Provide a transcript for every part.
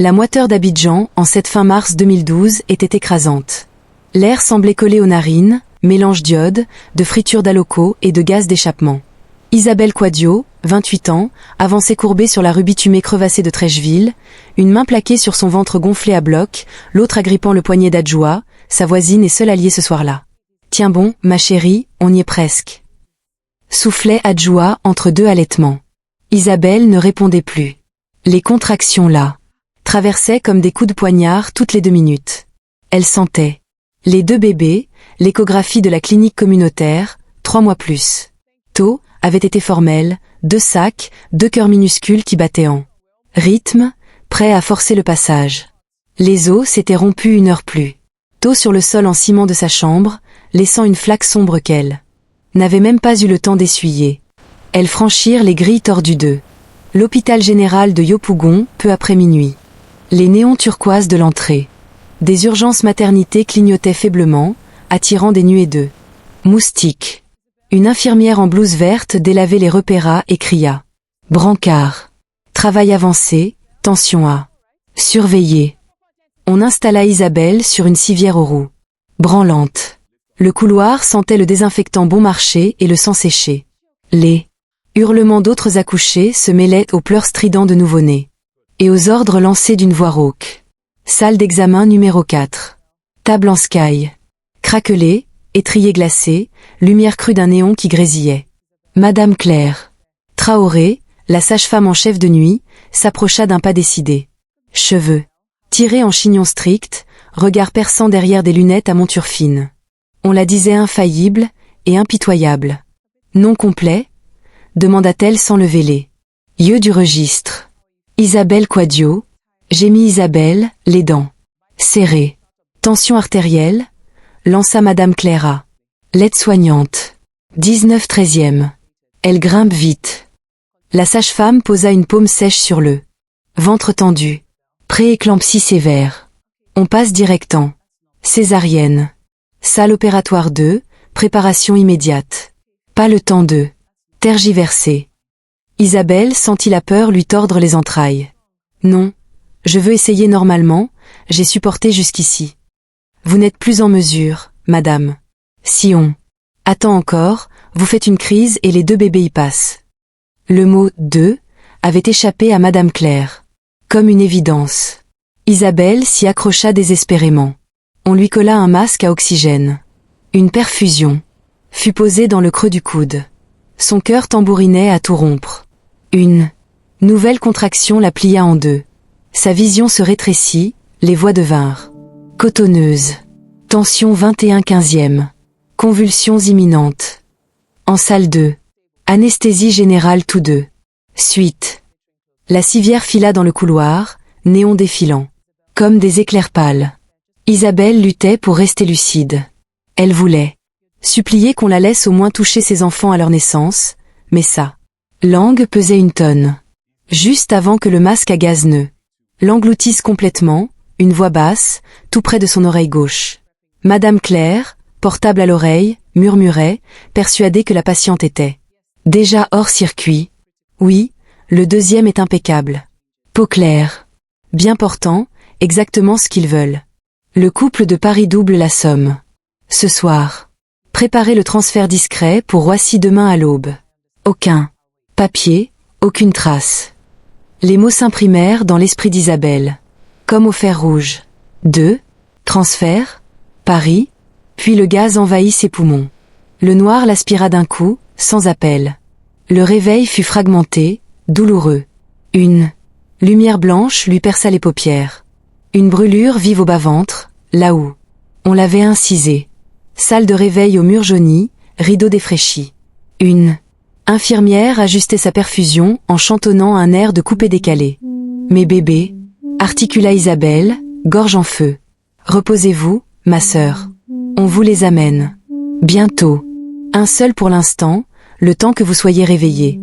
La moiteur d'Abidjan, en cette fin mars 2012, était écrasante. L'air semblait coller aux narines, mélange d'iode, de friture d'aloco et de gaz d'échappement. Isabelle Quadio, 28 ans, avançait courbée sur la rue bitumée crevassée de Trècheville, une main plaquée sur son ventre gonflé à bloc, l'autre agrippant le poignet d'Adjoua, sa voisine et seule alliée ce soir-là. « Tiens bon, ma chérie, on y est presque. » Soufflait Adjoua entre deux halètements. Isabelle ne répondait plus. Les contractions là traversaient comme des coups de poignard toutes les 2 minutes. Elle sentait. Les 2 bébés, l'échographie de la clinique communautaire, 3 mois plus tôt, avait été formelle, 2 sacs, 2 cœurs minuscules qui battaient en rythme, prêts à forcer le passage. Les os s'étaient rompus 1 heure plus tôt sur le sol en ciment de sa chambre, laissant une flaque sombre qu'elle n'avait même pas eu le temps d'essuyer. Elles franchirent les grilles tordues de l'hôpital général de Yopougon, peu après minuit. Les néons turquoises de l'entrée. Des urgences maternité clignotaient faiblement, attirant des nuées de moustiques. Une infirmière en blouse verte délavait les repéra et cria « Brancard. Travail avancé, tension à surveiller. » On installa Isabelle sur une civière aux roues branlantes. Le couloir sentait le désinfectant bon marché et le sang séché. Les hurlements d'autres accouchés se mêlaient aux pleurs stridents de nouveau-nés et aux ordres lancés d'une voix rauque. Salle d'examen numéro 4. Table en sky. Craquelée, étrier glacé, lumière crue d'un néon qui grésillait. Madame Claire Traoré, la sage-femme en chef de nuit, s'approcha d'un pas décidé. Cheveux tirés en chignon strict, regard perçant derrière des lunettes à monture fine. On la disait infaillible et impitoyable. Nom complet demanda-t-elle sans lever les yeux du registre. Isabelle Quadio, gémit Isabelle, les dents serrées. Tension artérielle, lança Madame Clara. L'aide-soignante. 19/13e. Elle grimpe vite. La sage-femme posa une paume sèche sur le ventre tendu. Prééclampsie sévère. On passe direct en césarienne. Salle opératoire 2, préparation immédiate. Pas le temps de tergiverser. Isabelle sentit la peur lui tordre les entrailles. Non, je veux essayer normalement, j'ai supporté jusqu'ici. Vous n'êtes plus en mesure, madame. Si on attend encore, vous faites une crise et les 2 bébés y passent. Le mot « deux » avait échappé à Madame Claire. Comme une évidence. Isabelle s'y accrocha désespérément. On lui colla un masque à oxygène. Une perfusion fut posée dans le creux du coude. Son cœur tambourinait à tout rompre. Une nouvelle contraction la plia en 2. Sa vision se rétrécit, les voix devinrent cotonneuses. Tension 21/15e. Convulsions imminentes. En salle 2. Anesthésie générale tous 2. Suite. La civière fila dans le couloir, néon défilant. Comme des éclairs pâles. Isabelle luttait pour rester lucide. Elle voulait supplier qu'on la laisse au moins toucher ses enfants à leur naissance, mais sa langue pesait 1 tonne. Juste avant que le masque à gaz ne l'engloutisse complètement, une voix basse, tout près de son oreille gauche. Madame Claire, portable à l'oreille, murmurait, persuadée que la patiente était déjà hors circuit. Oui, le 2e est impeccable. Peau claire. Bien portant, exactement ce qu'ils veulent. Le couple de Paris double la somme. Ce soir. Préparez le transfert discret pour Roissy demain à l'aube. Aucun papier, aucune trace. Les mots s'imprimèrent dans l'esprit d'Isabelle. Comme au fer rouge. 2. Transfert. Paris. Puis le gaz envahit ses poumons. Le noir l'aspira d'un coup, sans appel. Le réveil fut fragmenté, douloureux. Une lumière blanche lui perça les paupières. Une brûlure vive au bas-ventre, là où on l'avait incisé. Salle de réveil au mur jauni, rideau défraîchi. Une infirmière ajustait sa perfusion en chantonnant un air de coupé décalé. « Mes bébés » articula Isabelle, gorge en feu. « Reposez-vous, ma sœur. On vous les amène. Bientôt. Un seul pour l'instant, le temps que vous soyez réveillés. »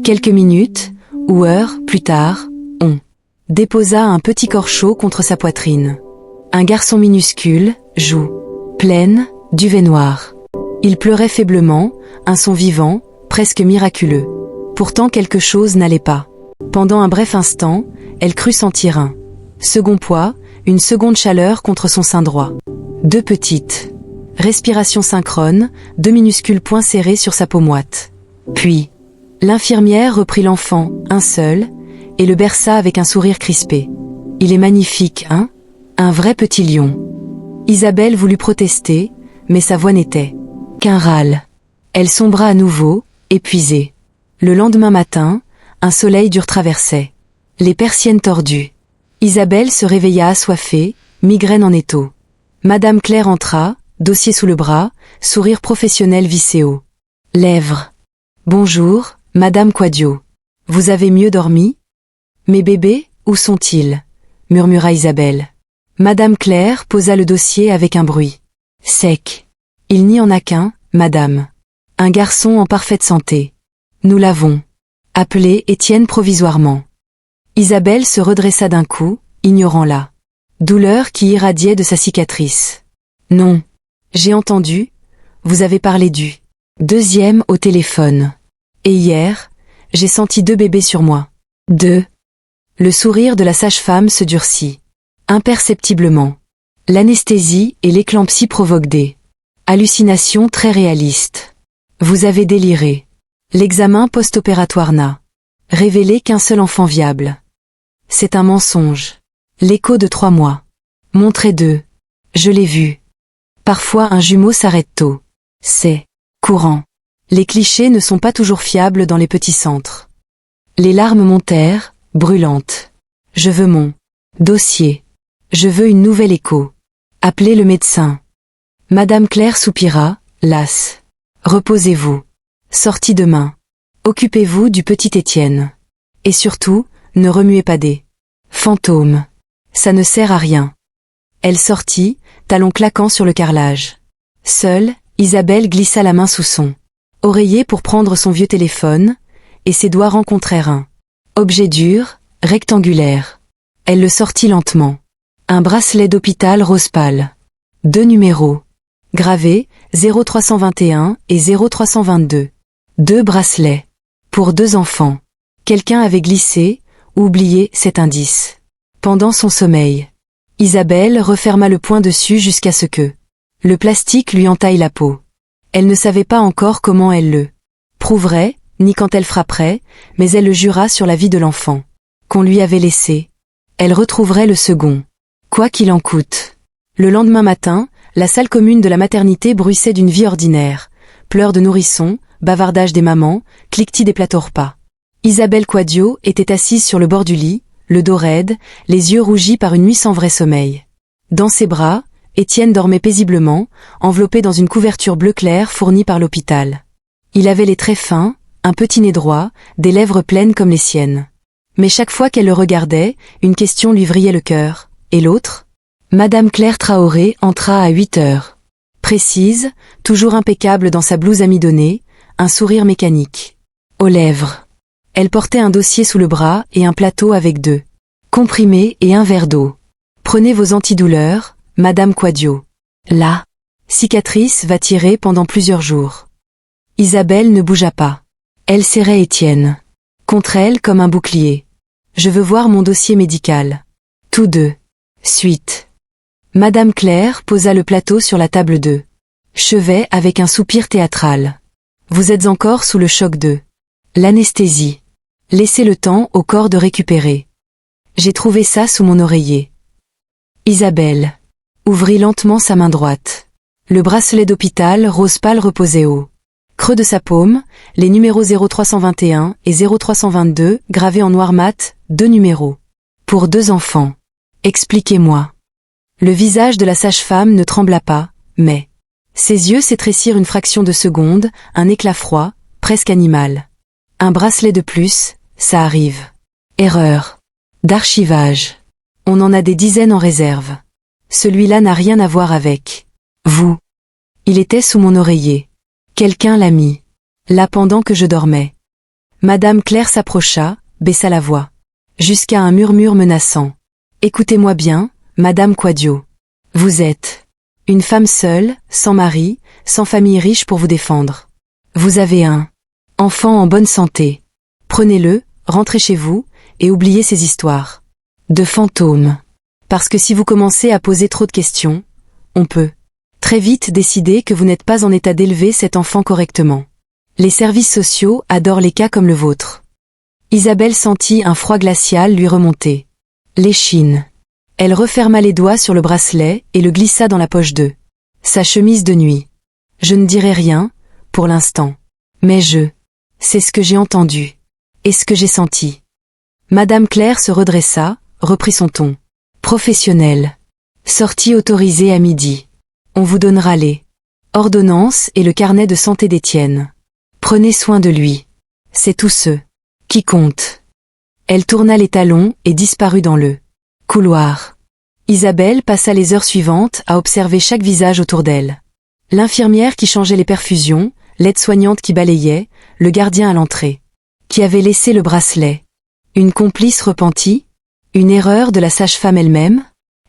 Quelques minutes, ou heures, plus tard, on déposa un petit corps chaud contre sa poitrine. Un garçon minuscule, joues pleines, duvet noir. Il pleurait faiblement, un son vivant, presque miraculeux. Pourtant quelque chose n'allait pas. Pendant un bref instant, elle crut sentir un Second poids, une seconde chaleur contre son sein droit. 2 petites. Respiration synchrone, 2 minuscules poings serrés sur sa peau moite. Puis, l'infirmière reprit l'enfant, un seul, et le berça avec un sourire crispé. Il est magnifique, hein? Un vrai petit lion. Isabelle voulut protester, mais sa voix n'était qu'un râle. Elle sombra à nouveau, épuisée. Le lendemain matin, un soleil dur traversait. Les persiennes tordues. Isabelle se réveilla assoiffée, migraine en étau. Madame Claire entra, dossier sous le bras, sourire professionnel vissé haut. Lèvres. Bonjour, Madame Quadio. Vous avez mieux dormi? Mes bébés, où sont-ils? Murmura Isabelle. Madame Claire posa le dossier avec un bruit sec. Il n'y en a qu'un, madame. Un garçon en parfaite santé. Nous l'avons appelé Étienne provisoirement. Isabelle se redressa d'un coup, ignorant la douleur qui irradiait de sa cicatrice. Non. J'ai entendu, vous avez parlé du deuxième au téléphone. Et hier, j'ai senti 2 bébés sur moi. 2. Le sourire de la sage-femme se durcit. Imperceptiblement. L'anesthésie et l'éclampsie provoquent des hallucinations très réalistes. Vous avez déliré. L'examen post-opératoire n'a révélé qu'un seul enfant viable. C'est un mensonge. L'écho de 3 mois. Montrez 2. Je l'ai vu. Parfois un jumeau s'arrête tôt. C'est courant. Les clichés ne sont pas toujours fiables dans les petits centres. Les larmes montèrent, brûlantes. Je veux mon dossier. Je veux une nouvelle écho. Appelez le médecin. Madame Claire soupira, lasse. Reposez-vous. Sortie demain. Occupez-vous du petit Étienne. Et surtout, ne remuez pas des fantômes. Ça ne sert à rien. Elle sortit, talons claquants sur le carrelage. Seule, Isabelle glissa la main sous son oreiller pour prendre son vieux téléphone, et ses doigts rencontrèrent un objet dur, rectangulaire. Elle le sortit lentement. Un bracelet d'hôpital rose pâle. 2 numéros. Gravés, 0321 et 0322. 2 bracelets. Pour 2 enfants. Quelqu'un avait glissé, oublié cet indice. Pendant son sommeil. Isabelle referma le poing dessus jusqu'à ce que le plastique lui entaille la peau. Elle ne savait pas encore comment elle le prouverait, ni quand elle frapperait, mais elle le jura sur la vie de l'enfant qu'on lui avait laissé. Elle retrouverait le second. Quoi qu'il en coûte. Le lendemain matin, la salle commune de la maternité bruissait d'une vie ordinaire. Pleurs de nourrissons, bavardage des mamans, cliquetis des plateaux repas. Isabelle Quadio était assise sur le bord du lit, le dos raide, les yeux rougis par une nuit sans vrai sommeil. Dans ses bras, Étienne dormait paisiblement, enveloppé dans une couverture bleu clair fournie par l'hôpital. Il avait les traits fins, un petit nez droit, des lèvres pleines comme les siennes. Mais chaque fois qu'elle le regardait, une question lui vrillait le cœur. Et l'autre? Madame Claire Traoré entra à 8 heures. Précise, toujours impeccable dans sa blouse amidonnée, un sourire mécanique. Aux lèvres. Elle portait un dossier sous le bras et un plateau avec 2 comprimés et un verre d'eau. Prenez vos antidouleurs, Madame Quadio. La cicatrice va tirer pendant plusieurs jours. Isabelle ne bougea pas. Elle serrait Étienne contre elle comme un bouclier. Je veux voir mon dossier médical. Tous 2. Suite. Madame Claire posa le plateau sur la table de chevet avec un soupir théâtral. Vous êtes encore sous le choc de l'anesthésie. Laissez le temps au corps de récupérer. J'ai trouvé ça sous mon oreiller. Isabelle ouvrit lentement sa main droite. Le bracelet d'hôpital rose pâle reposait au creux de sa paume, les numéros 0321 et 0322 gravés en noir mat, 2 numéros. Pour 2 enfants. Expliquez-moi. Le visage de la sage-femme ne trembla pas, mais ses yeux s'étrécirent une fraction de seconde, un éclat froid, presque animal. Un bracelet de plus, ça arrive. Erreur. D'archivage. On en a des dizaines en réserve. Celui-là n'a rien à voir avec vous. Il était sous mon oreiller. Quelqu'un l'a mis. Là pendant que je dormais. Madame Claire s'approcha, baissa la voix. Jusqu'à un murmure menaçant. Écoutez-moi bien, Madame Quadio. Vous êtes une femme seule, sans mari, sans famille riche pour vous défendre. Vous avez un enfant en bonne santé. Prenez-le, rentrez chez vous, et oubliez ces histoires de fantômes. Parce que si vous commencez à poser trop de questions, on peut très vite décider que vous n'êtes pas en état d'élever cet enfant correctement. Les services sociaux adorent les cas comme le vôtre. Isabelle sentit un froid glacial lui remonter l'échine. Elle referma les doigts sur le bracelet et le glissa dans la poche de sa chemise de nuit. Je ne dirai rien, pour l'instant. Mais c'est ce que j'ai entendu. Et ce que j'ai senti. Madame Claire se redressa, reprit son ton professionnel. Sortie autorisée à midi. On vous donnera les ordonnances et le carnet de santé d'Étienne. Prenez soin de lui. C'est tout ce qui compte. Elle tourna les talons et disparut dans le couloir. Isabelle passa les heures suivantes à observer chaque visage autour d'elle. L'infirmière qui changeait les perfusions, l'aide-soignante qui balayait, le gardien à l'entrée. Qui avait laissé le bracelet. Une complice repentie? Une erreur de la sage-femme elle-même?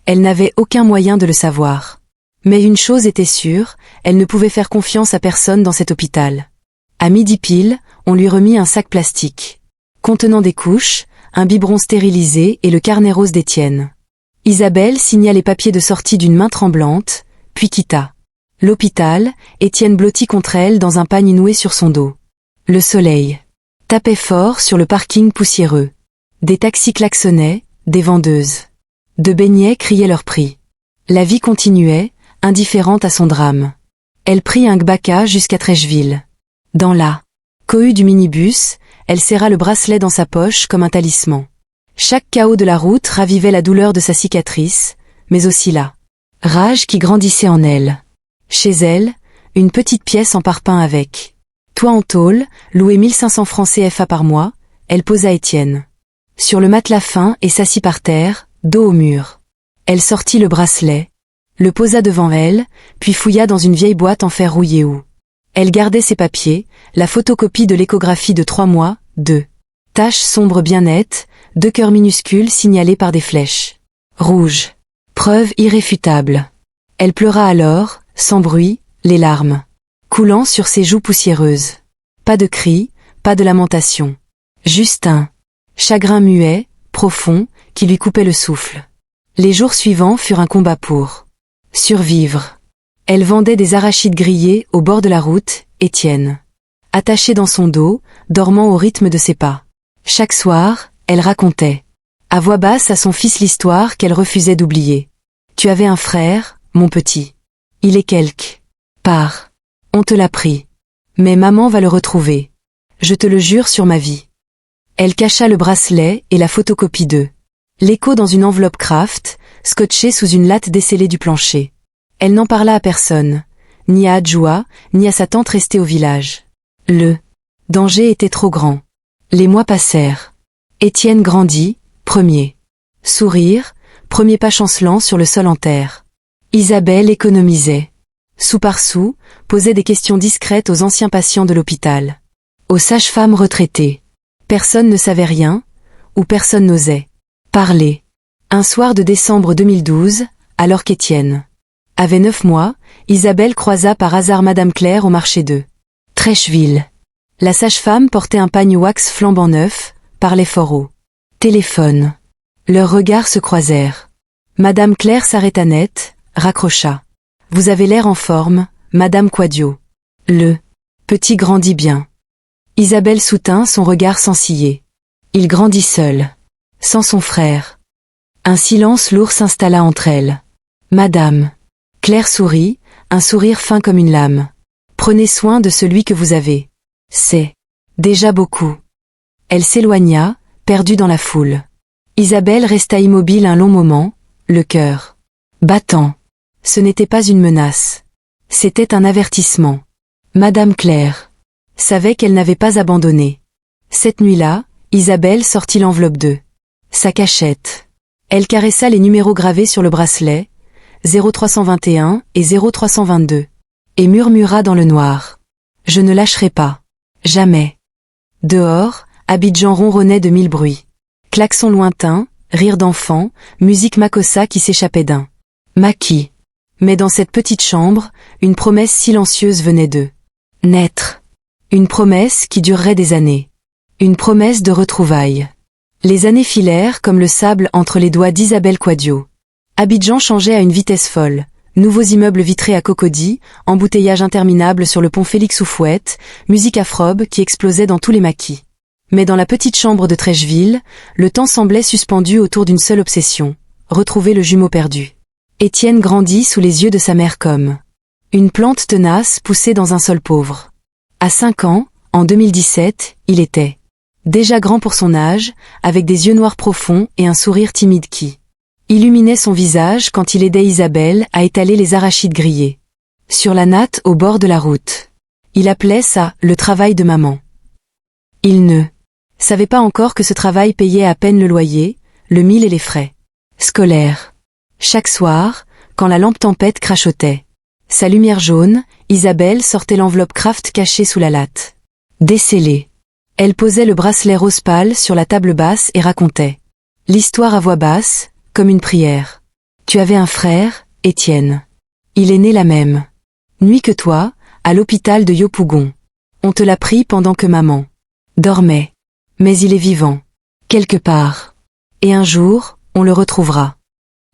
Elle n'avait aucun moyen de le savoir. Mais une chose était sûre, elle ne pouvait faire confiance à personne dans cet hôpital. À midi pile, on lui remit un sac plastique. Contenant des couches, un biberon stérilisé et le carnet rose d'Étienne. Isabelle signa les papiers de sortie d'une main tremblante, puis quitta l'hôpital, Étienne blotti contre elle dans un pagne noué sur son dos. Le soleil tapait fort sur le parking poussiéreux. Des taxis klaxonnaient, des vendeuses de beignets criaient leur prix. La vie continuait, indifférente à son drame. Elle prit un gbaka jusqu'à Trècheville. Dans la cohue du minibus, elle serra le bracelet dans sa poche comme un talisman. Chaque chaos de la route ravivait la douleur de sa cicatrice, mais aussi la rage qui grandissait en elle. Chez elle, une petite pièce en parpaing avec toit en tôle, loué 1500 francs CFA par mois, elle posa Étienne sur le matelas fin et s'assit par terre, dos au mur. Elle sortit le bracelet, le posa devant elle, puis fouilla dans une vieille boîte en fer rouillé où elle gardait ses papiers, la photocopie de l'échographie de 3 mois, 2 taches sombres bien nettes, 2 cœurs minuscules signalés par des flèches rouges. Preuve irréfutable. Elle pleura alors, sans bruit, les larmes coulant sur ses joues poussiéreuses. Pas de cris, pas de lamentation. Juste un chagrin muet, profond, qui lui coupait le souffle. Les jours suivants furent un combat pour survivre. Elle vendait des arachides grillés au bord de la route, Étienne attaché dans son dos, dormant au rythme de ses pas. Chaque soir, elle racontait à voix basse à son fils l'histoire qu'elle refusait d'oublier. Tu avais un frère, mon petit. Il est quelque part. On te l'a pris. Mais maman va le retrouver. Je te le jure sur ma vie. Elle cacha le bracelet et la photocopie d'eux. L'écho dans une enveloppe Kraft, scotchée sous une latte descellée du plancher. Elle n'en parla à personne, ni à Adjoa, ni à sa tante restée au village. Le danger était trop grand. Les mois passèrent. Étienne grandit, premier. Sourire, premier pas chancelant sur le sol en terre. Isabelle économisait. Sou par sou, posait des questions discrètes aux anciens patients de l'hôpital. Aux sages-femmes retraitées. Personne ne savait rien, ou personne n'osait parler. Un soir de décembre 2012, alors qu'Étienne avait 9 mois, Isabelle croisa par hasard Madame Claire au marché de Trècheville. La sage-femme portait un pagne wax flambant neuf, parlait fort haut. Téléphone. Leurs regards se croisèrent. Madame Claire s'arrêta net, raccrocha. Vous avez l'air en forme, Madame Quadio. Le petit grandit bien. Isabelle soutint son regard sans ciller. Il grandit seul, sans son frère. Un silence lourd s'installa entre elles. Madame Claire sourit, un sourire fin comme une lame. Prenez soin de celui que vous avez. C'est déjà beaucoup. Elle s'éloigna, perdue dans la foule. Isabelle resta immobile un long moment, le cœur battant. Ce n'était pas une menace. C'était un avertissement. Madame Claire savait qu'elle n'avait pas abandonné. Cette nuit-là, Isabelle sortit l'enveloppe de sa cachette. Elle caressa les numéros gravés sur le bracelet, 0321 et 0322, et murmura dans le noir. Je ne lâcherai pas. Jamais. Dehors, Abidjan ronronnait de 1000 bruits. Klaxons lointains, rires d'enfants, musique makossa qui s'échappait d'un maquis. Mais dans cette petite chambre, une promesse silencieuse venait de naître. Une promesse qui durerait des années. Une promesse de retrouvailles. Les années filèrent comme le sable entre les doigts d'Isabelle Quadio. Abidjan changeait à une vitesse folle. Nouveaux immeubles vitrés à Cocody, embouteillage interminable sur le pont Félix Houphouët, musique afrobe qui explosait dans tous les maquis. Mais dans la petite chambre de Trècheville, le temps semblait suspendu autour d'une seule obsession, retrouver le jumeau perdu. Étienne grandit sous les yeux de sa mère comme une plante tenace poussée dans un sol pauvre. À 5 ans, en 2017, il était déjà grand pour son âge, avec des yeux noirs profonds et un sourire timide qui illuminait son visage quand il aidait Isabelle à étaler les arachides grillés. Sur la natte au bord de la route. Il appelait ça « le travail de maman ». Il ne savait pas encore que ce travail payait à peine le loyer, le mil et les frais scolaires. Chaque soir, quand la lampe tempête crachotait sa lumière jaune, Isabelle sortait l'enveloppe Kraft cachée sous la latte. Décellée. Elle posait le bracelet rose pâle sur la table basse et racontait l'histoire à voix basse, comme une prière. Tu avais un frère, Étienne. Il est né la même nuit que toi, à l'hôpital de Yopougon. On te l'a pris pendant que maman dormait. Mais il est vivant. Quelque part. Et un jour, on le retrouvera.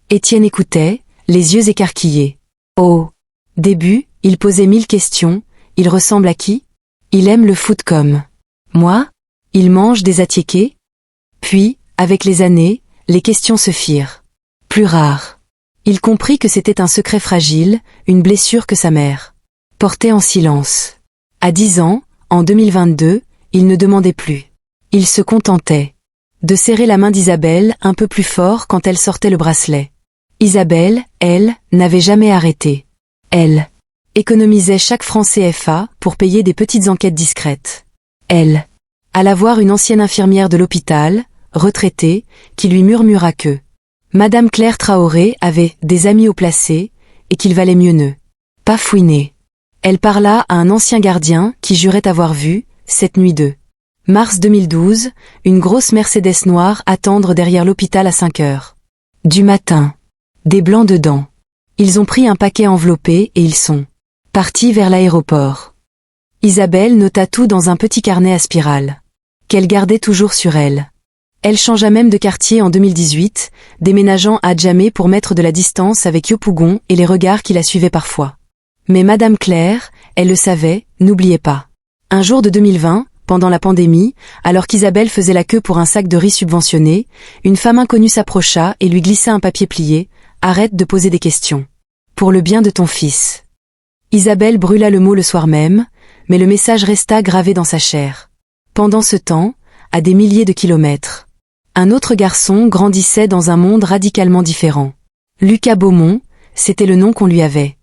Étienne écoutait, les yeux écarquillés. Au début, il posait 1000 questions. Il ressemble à qui? Il aime le foot comme moi? Il mange des attiékés? Puis, avec les années, les questions se firent plus rares. Il comprit que c'était un secret fragile, une blessure que sa mère portait en silence. À 10 ans, en 2022, il ne demandait plus. Il se contentait de serrer la main d'Isabelle un peu plus fort quand elle sortait le bracelet. Isabelle, elle, n'avait jamais arrêté. Elle économisait chaque franc CFA pour payer des petites enquêtes discrètes. Elle alla voir une ancienne infirmière de l'hôpital, retraitée, qui lui murmura que Madame Claire Traoré avait des amis haut placés et qu'il valait mieux ne pas fouiner. Elle parla à un ancien gardien qui jurait avoir vu, cette nuit de mars 2012, une grosse Mercedes noire attendre derrière l'hôpital à 5 heures du matin. Des blancs dedans. Ils ont pris un paquet enveloppé et ils sont partis vers l'aéroport. Isabelle nota tout dans un petit carnet à spirale qu'elle gardait toujours sur elle. Elle changea même de quartier en 2018, déménageant à Djamé pour mettre de la distance avec Yopougon et les regards qui la suivaient parfois. Mais Madame Claire, elle le savait, n'oubliait pas. Un jour de 2020, pendant la pandémie, alors qu'Isabelle faisait la queue pour un sac de riz subventionné, une femme inconnue s'approcha et lui glissa un papier plié. Arrête de poser des questions. Pour le bien de ton fils. Isabelle brûla le mot le soir même, mais le message resta gravé dans sa chair. Pendant ce temps, à des milliers de kilomètres, un autre garçon grandissait dans un monde radicalement différent. Lucas Beaumont, c'était le nom qu'on lui avait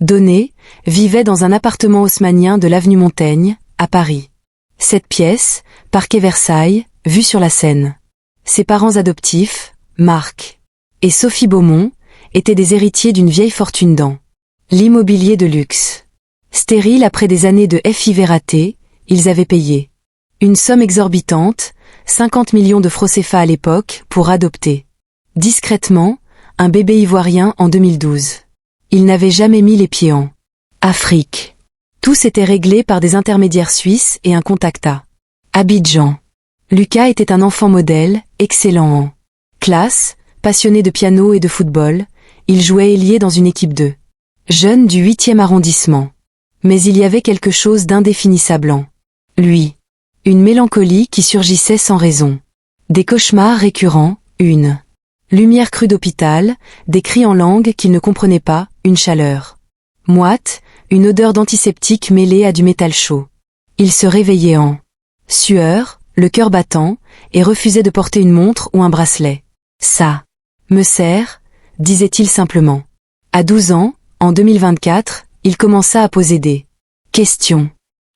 donné, vivait dans un appartement haussmannien de l'avenue Montaigne, à Paris. 7 pièces, parquet Versailles, vue sur la Seine. Ses parents adoptifs, Marc et Sophie Beaumont, étaient des héritiers d'une vieille fortune dans l'immobilier de luxe. Stériles après des années de FIV ratées, ils avaient payé une somme exorbitante, 50 millions de francs CFA à l'époque, pour adopter discrètement un bébé ivoirien en 2012. Ils n'avaient jamais mis les pieds en Afrique. Tout s'était réglé par des intermédiaires suisses et un contact à Abidjan. Lucas était un enfant modèle, excellent en classe, passionné de piano et de football. Il jouait ailier dans une équipe de jeunes du 8e arrondissement. Mais il y avait quelque chose d'indéfinissable en lui. Une mélancolie qui surgissait sans raison. Des cauchemars récurrents, une lumière crue d'hôpital, des cris en langue qu'il ne comprenait pas, une chaleur moite, une odeur d'antiseptique mêlée à du métal chaud. Il se réveillait en sueur, le cœur battant, et refusait de porter une montre ou un bracelet. Ça me sert, disait-il simplement. À 12 ans, en 2024, il commença à poser des questions.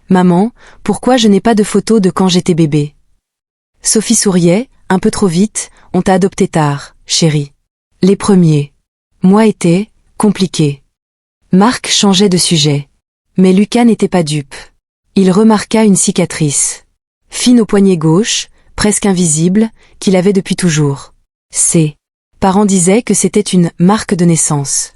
Maman, pourquoi je n'ai pas de photos de quand j'étais bébé? Sophie souriait, un peu trop vite, on t'a adopté tard, chérie. Les premiers mois étaient compliqués. Marc changeait de sujet. Mais Lucas n'était pas dupe. Il remarqua une cicatrice, fine au poignet gauche, presque invisible, qu'il avait depuis toujours. Ses parents disaient que c'était une marque de naissance.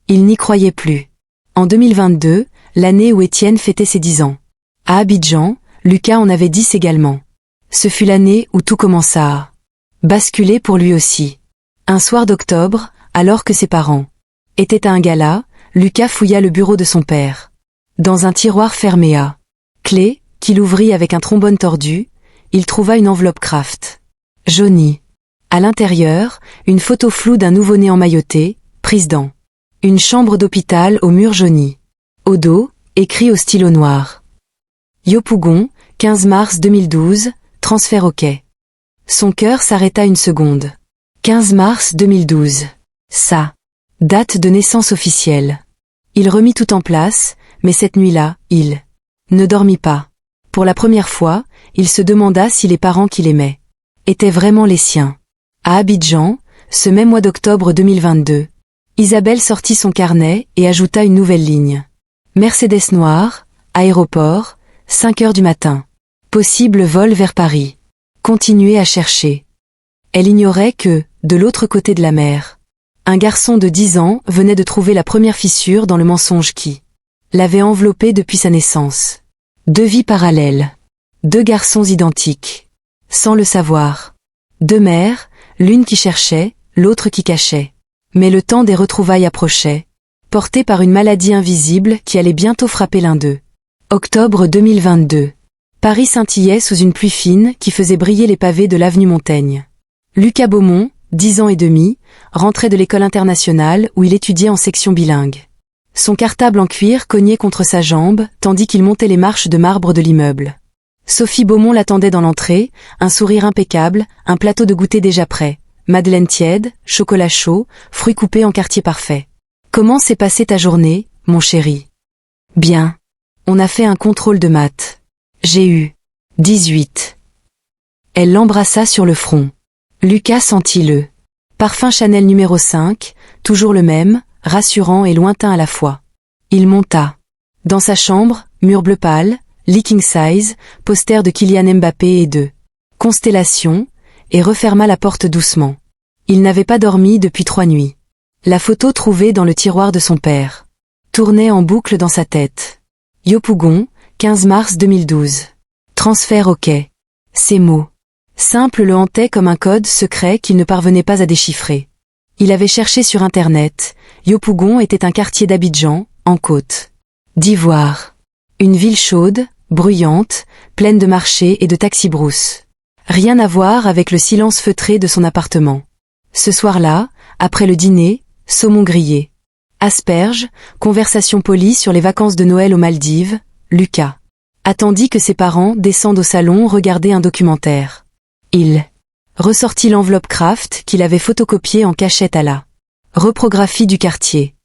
Il n'y croyait plus. En 2022, l'année où Étienne fêtait ses 10 ans. À Abidjan, Lucas en avait 10 également. Ce fut l'année où tout commença à basculer pour lui aussi. Un soir d'octobre, Alors que ses parents étaient à un gala, Lucas fouilla le bureau de son père. Dans un tiroir fermé à clé, qu'il ouvrit avec un trombone tordu, il trouva une enveloppe Kraft jaunie. À l'intérieur, une photo floue d'un nouveau-né emmailloté, prise dans une chambre d'hôpital aux murs jaunis. Au dos, écrit au stylo noir. Yopougon, 15 mars 2012, transfert OK. Son cœur s'arrêta une seconde. 15 mars 2012. Ça. Date de naissance officielle. Il remit tout en place, mais cette nuit-là, il ne dormit pas. Pour la première fois, il se demanda si les parents qu'il aimait étaient vraiment les siens. À Abidjan, ce même mois d'octobre 2022, Isabelle sortit son carnet et ajouta une nouvelle ligne. Mercedes noire, aéroport, 5 heures du matin. Possible vol vers Paris. Continuez à chercher. Elle ignorait que, de l'autre côté de la mer, un garçon de 10 ans venait de trouver la première fissure dans le mensonge qui l'avait enveloppé depuis sa naissance. 2 vies parallèles. 2 garçons identiques. Sans le savoir. 2 mères, l'une qui cherchait, l'autre qui cachait. Mais le temps des retrouvailles approchait, porté par une maladie invisible qui allait bientôt frapper l'un d'eux. Octobre 2022. Paris scintillait sous une pluie fine qui faisait briller les pavés de l'avenue Montaigne. Lucas Beaumont, 10 ans et demi, rentrait de l'école internationale où il étudiait en section bilingue. Son cartable en cuir cognait contre sa jambe tandis qu'il montait les marches de marbre de l'immeuble. Sophie Beaumont l'attendait dans l'entrée, un sourire impeccable, un plateau de goûter déjà prêt. Madeleine tiède, chocolat chaud, fruits coupés en quartier parfait. Comment s'est passée ta journée, mon chéri? Bien. On a fait un contrôle de maths. J'ai eu 18. Elle l'embrassa sur le front. Lucas sentit le parfum Chanel numéro 5, toujours le même, rassurant et lointain à la fois. Il monta. Dans sa chambre, mur bleu pâle, lit king size, poster de Kylian Mbappé et de constellation, et referma la porte doucement. Il n'avait pas dormi depuis 3 nuits. La photo trouvée dans le tiroir de son père tournait en boucle dans sa tête. Yopougon, 15 mars 2012. Transfert OK. Ces mots simples le hantaient comme un code secret qu'il ne parvenait pas à déchiffrer. Il avait cherché sur Internet. Yopougon était un quartier d'Abidjan, en Côte d'Ivoire. Une ville chaude, bruyante, pleine de marchés et de taxis-brousses. Rien à voir avec le silence feutré de son appartement. Ce soir-là, après le dîner, saumon grillé. Asperges, conversation polie sur les vacances de Noël aux Maldives, Lucas attendit que ses parents descendent au salon regarder un documentaire. Il ressortit l'enveloppe Kraft qu'il avait photocopiée en cachette à la reprographie du quartier.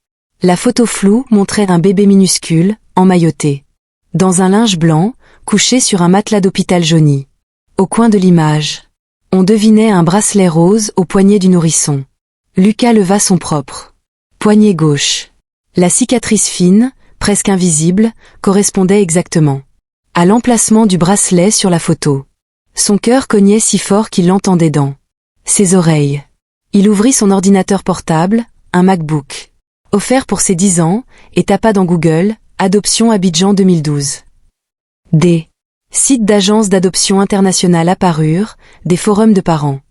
La photo floue montrait un bébé minuscule, emmailloté, dans un linge blanc, couché sur un matelas d'hôpital jauni. Au coin de l'image, on devinait un bracelet rose au poignet du nourrisson. Lucas leva son propre poignet gauche. La cicatrice fine, presque invisible, correspondait exactement à l'emplacement du bracelet sur la photo. Son cœur cognait si fort qu'il l'entendait dans ses oreilles. Il ouvrit son ordinateur portable, un MacBook, offert pour ses 10 ans, et tapa dans Google, Adoption Abidjan 2012. Des sites d'agences d'adoption internationales apparurent, des forums de parents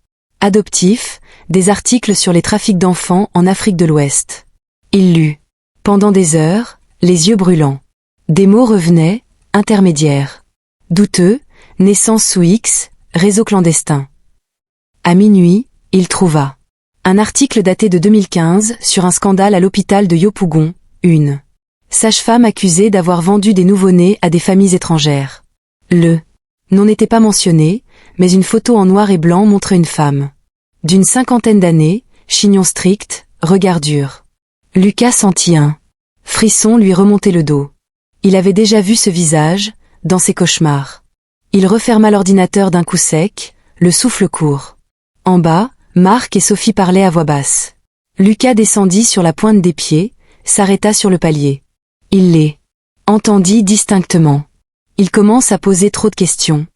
adoptifs, des articles sur les trafics d'enfants en Afrique de l'Ouest. Il lut, pendant des heures, les yeux brûlants. Des mots revenaient, intermédiaires, douteux, naissance sous X, réseau clandestin. À minuit, il trouva un article daté de 2015 sur un scandale à l'hôpital de Yopougon, une sage-femme accusée d'avoir vendu des nouveau-nés à des familles étrangères. Le nom n'était pas mentionné, mais une photo en noir et blanc montrait une femme d'une 50aine d'années, chignon strict, regard dur. Lucas sentit un frisson lui remonter le dos. Il avait déjà vu ce visage, dans ses cauchemars. Il referma l'ordinateur d'un coup sec, le souffle court. En bas, Marc et Sophie parlaient à voix basse. Lucas descendit sur la pointe des pieds, s'arrêta sur le palier. Il les entendit distinctement. Il commence à poser trop de questions.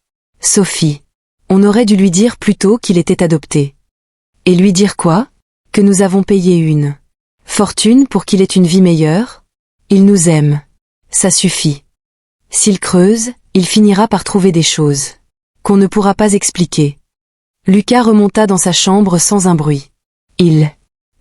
Sophie. On aurait dû lui dire plus tôt qu'il était adopté. Et lui dire quoi? Que nous avons payé une fortune pour qu'il ait une vie meilleure? Il nous aime. Ça suffit. S'il creuse, il finira par trouver des choses qu'on ne pourra pas expliquer. Lucas remonta dans sa chambre sans un bruit. Il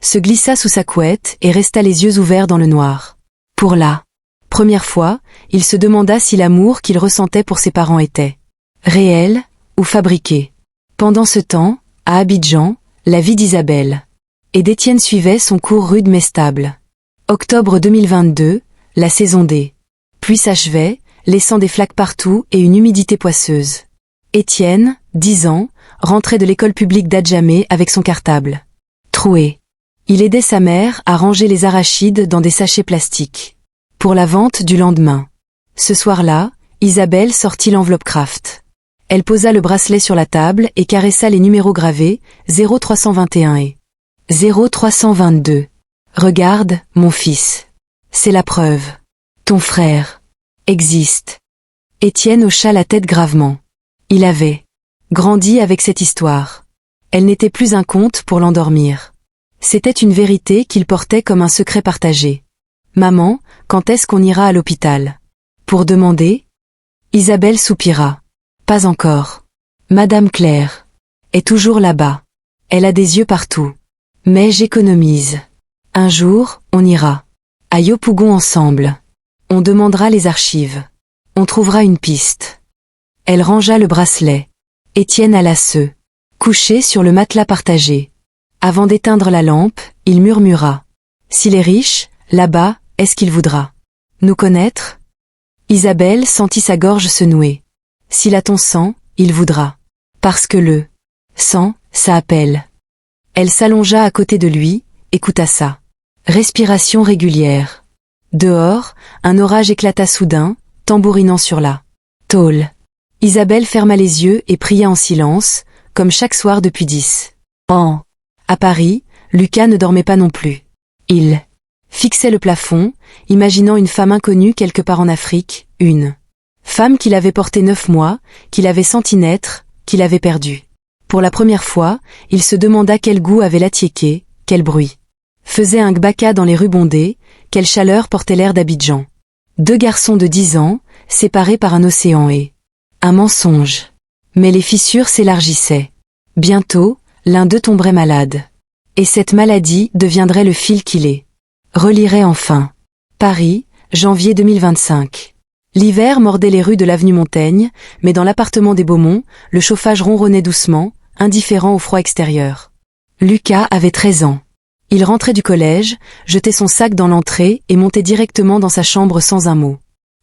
se glissa sous sa couette et resta les yeux ouverts dans le noir. Pour la première fois, il se demanda si l'amour qu'il ressentait pour ses parents était réel ou fabriqué. Pendant ce temps, à Abidjan, la vie d'Isabelle et d'Étienne suivait son cours rude mais stable. Octobre 2022, la saison des pluies s'achevait, laissant des flaques partout et une humidité poisseuse. Étienne, 10 ans, rentrait de l'école publique d'Adjamé avec son cartable troué. Il aidait sa mère à ranger les arachides dans des sachets plastiques pour la vente du lendemain. Ce soir-là, Isabelle sortit l'enveloppe Kraft. Elle posa le bracelet sur la table et caressa les numéros gravés 0321 et 0322. Regarde, mon fils. C'est la preuve. Ton frère existe. Étienne hocha la tête gravement. Il avait grandi avec cette histoire. Elle n'était plus un conte pour l'endormir. C'était une vérité qu'il portait comme un secret partagé. Maman, quand est-ce qu'on ira à l'hôpital? Pour demander? Isabelle soupira. Pas encore. Madame Claire est toujours là-bas. Elle a des yeux partout. Mais j'économise. Un jour, on ira à Yopougon ensemble. On demandera les archives. On trouvera une piste. Elle rangea le bracelet. Étienne alla se coucher sur le matelas partagé. Avant d'éteindre la lampe, il murmura. S'il est riche, là-bas, est-ce qu'il voudra nous connaître? Isabelle sentit sa gorge se nouer. S'il a ton sang, il voudra. Parce que le sang, ça appelle. Elle s'allongea à côté de lui, écouta sa respiration régulière. Dehors, un orage éclata soudain, tambourinant sur la tôle. Isabelle ferma les yeux et pria en silence, comme chaque soir depuis 10 ans. À Paris, Lucas ne dormait pas non plus. Il fixait le plafond, imaginant une femme inconnue quelque part en Afrique, une femme qu'il avait portée 9 mois, qu'il avait senti naître, qu'il avait perdue. Pour la première fois, il se demanda quel goût avait l'attiéké, quel bruit faisait un gbaka dans les rues bondées, quelle chaleur portait l'air d'Abidjan. 2 garçons de 10 ans, séparés par un océan et un mensonge. Mais les fissures s'élargissaient. Bientôt, l'un d'eux tomberait malade. Et cette maladie deviendrait le fil qui les relierait enfin. Paris, janvier 2025. L'hiver mordait les rues de l'avenue Montaigne, mais dans l'appartement des Beaumont, le chauffage ronronnait doucement, indifférent au froid extérieur. Lucas avait 13 ans. Il rentrait du collège, jetait son sac dans l'entrée et montait directement dans sa chambre sans un mot.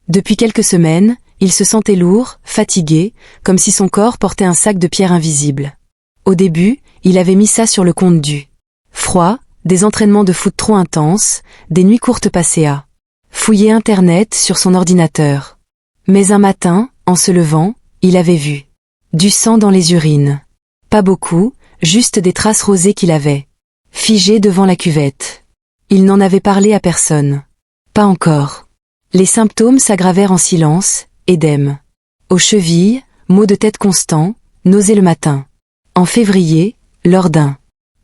Depuis quelques semaines, il se sentait lourd, fatigué, comme si son corps portait un sac de pierre invisible. Au début, il avait mis ça sur le compte du froid, des entraînements de foot trop intenses, des nuits courtes passées à fouiller Internet sur son ordinateur. Mais un matin, en se levant, il avait vu du sang dans les urines. Pas beaucoup, juste des traces rosées qu'il avait figées devant la cuvette. Il n'en avait parlé à personne. Pas encore. Les symptômes s'aggravèrent en silence, édème aux chevilles, maux de tête constants, nausées le matin. En février, lors d'un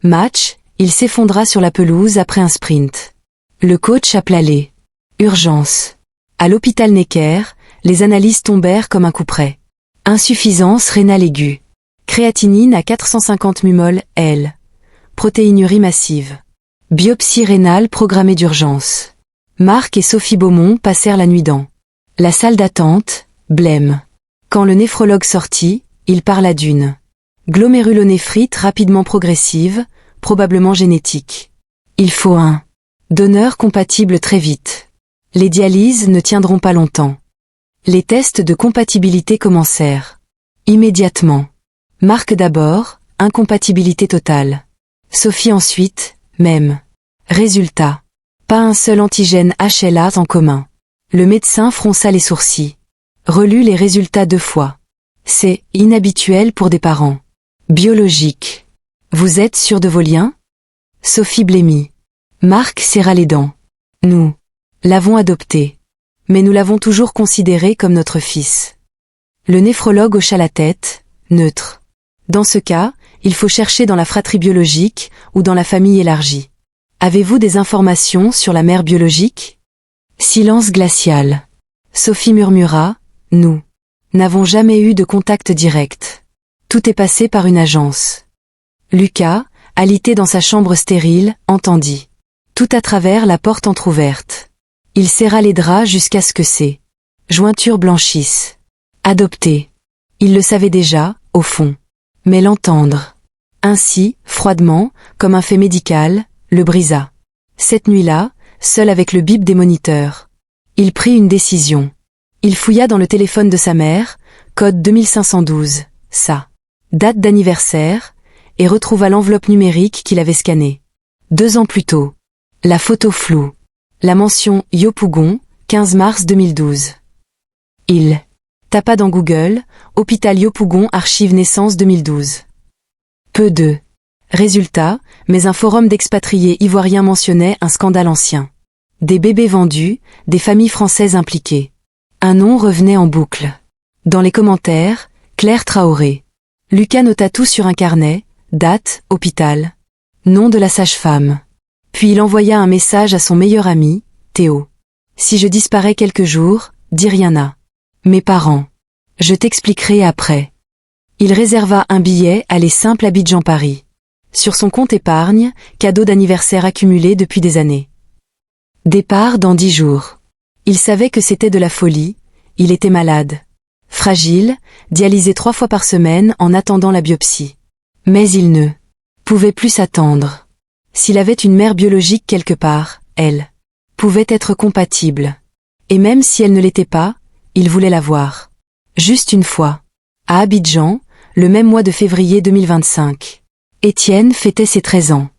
match, il s'effondra sur la pelouse après un sprint. Le coach appela les urgences. À l'hôpital Necker, les analyses tombèrent comme un couperet. Insuffisance rénale aiguë. Créatinine à 450 mmol, L. Protéinurie massive. Biopsie rénale programmée d'urgence. Marc et Sophie Beaumont passèrent la nuit dans la salle d'attente, blême. Quand le néphrologue sortit, il parla d'une glomérulonéphrite rapidement progressive, probablement génétique. Il faut un donneur compatible très vite. Les dialyses ne tiendront pas longtemps. Les tests de compatibilité commencèrent. Immédiatement. Marc d'abord, incompatibilité totale. Sophie ensuite, même. Résultat. Pas un seul antigène HLA en commun. Le médecin fronça les sourcils. Relut les résultats 2 fois. C'est inhabituel pour des parents. Biologique. Vous êtes sûr de vos liens? Sophie blêmit. Marc serra les dents. Nous l'avons adopté. Mais nous l'avons toujours considéré comme notre fils. Le néphrologue hocha la tête, neutre. Dans ce cas, il faut chercher dans la fratrie biologique ou dans la famille élargie. Avez-vous des informations sur la mère biologique? Silence glacial. Sophie murmura, nous n'avons jamais eu de contact direct. Tout est passé par une agence. Lucas, Alité dans sa chambre stérile, entendit. Tout à travers la porte entr'ouverte. Il serra les draps jusqu'à ce que ses jointures blanchissent. Adopté. Il le savait déjà, au fond. Mais l'entendre. Ainsi, froidement, comme un fait médical, le brisa. Cette nuit-là, seul avec le bip des moniteurs. Il prit une décision. Il fouilla dans le téléphone de sa mère, code 2512, sa date d'anniversaire, et retrouva l'enveloppe numérique qu'il avait scannée. 2 ans plus tôt. La photo floue. La mention Yopougon, 15 mars 2012. Il tapa dans Google, hôpital Yopougon archive naissance 2012. Peu de résultats, mais un forum d'expatriés ivoiriens mentionnait un scandale ancien. Des bébés vendus, des familles françaises impliquées. Un nom revenait en boucle. Dans les commentaires, Claire Traoré. Lucas nota tout sur un carnet, date, hôpital. Nom de la sage-femme. Puis il envoya un message à son meilleur ami, Théo. Si je disparais quelques jours, dis rien à mes parents. Je t'expliquerai après. Il réserva un billet aller simple Abidjan-Paris. Sur son compte épargne, cadeau d'anniversaire accumulé depuis des années. Départ dans 10 jours. Il savait que c'était de la folie, il était malade. Fragile, dialysé 3 fois par semaine en attendant la biopsie. Mais il ne pouvait plus s'attendre. S'il avait une mère biologique quelque part, elle pouvait être compatible. Et même si elle ne l'était pas, il voulait la voir. Juste une fois. À Abidjan, le même mois de février 2025. Étienne fêtait ses 13 ans.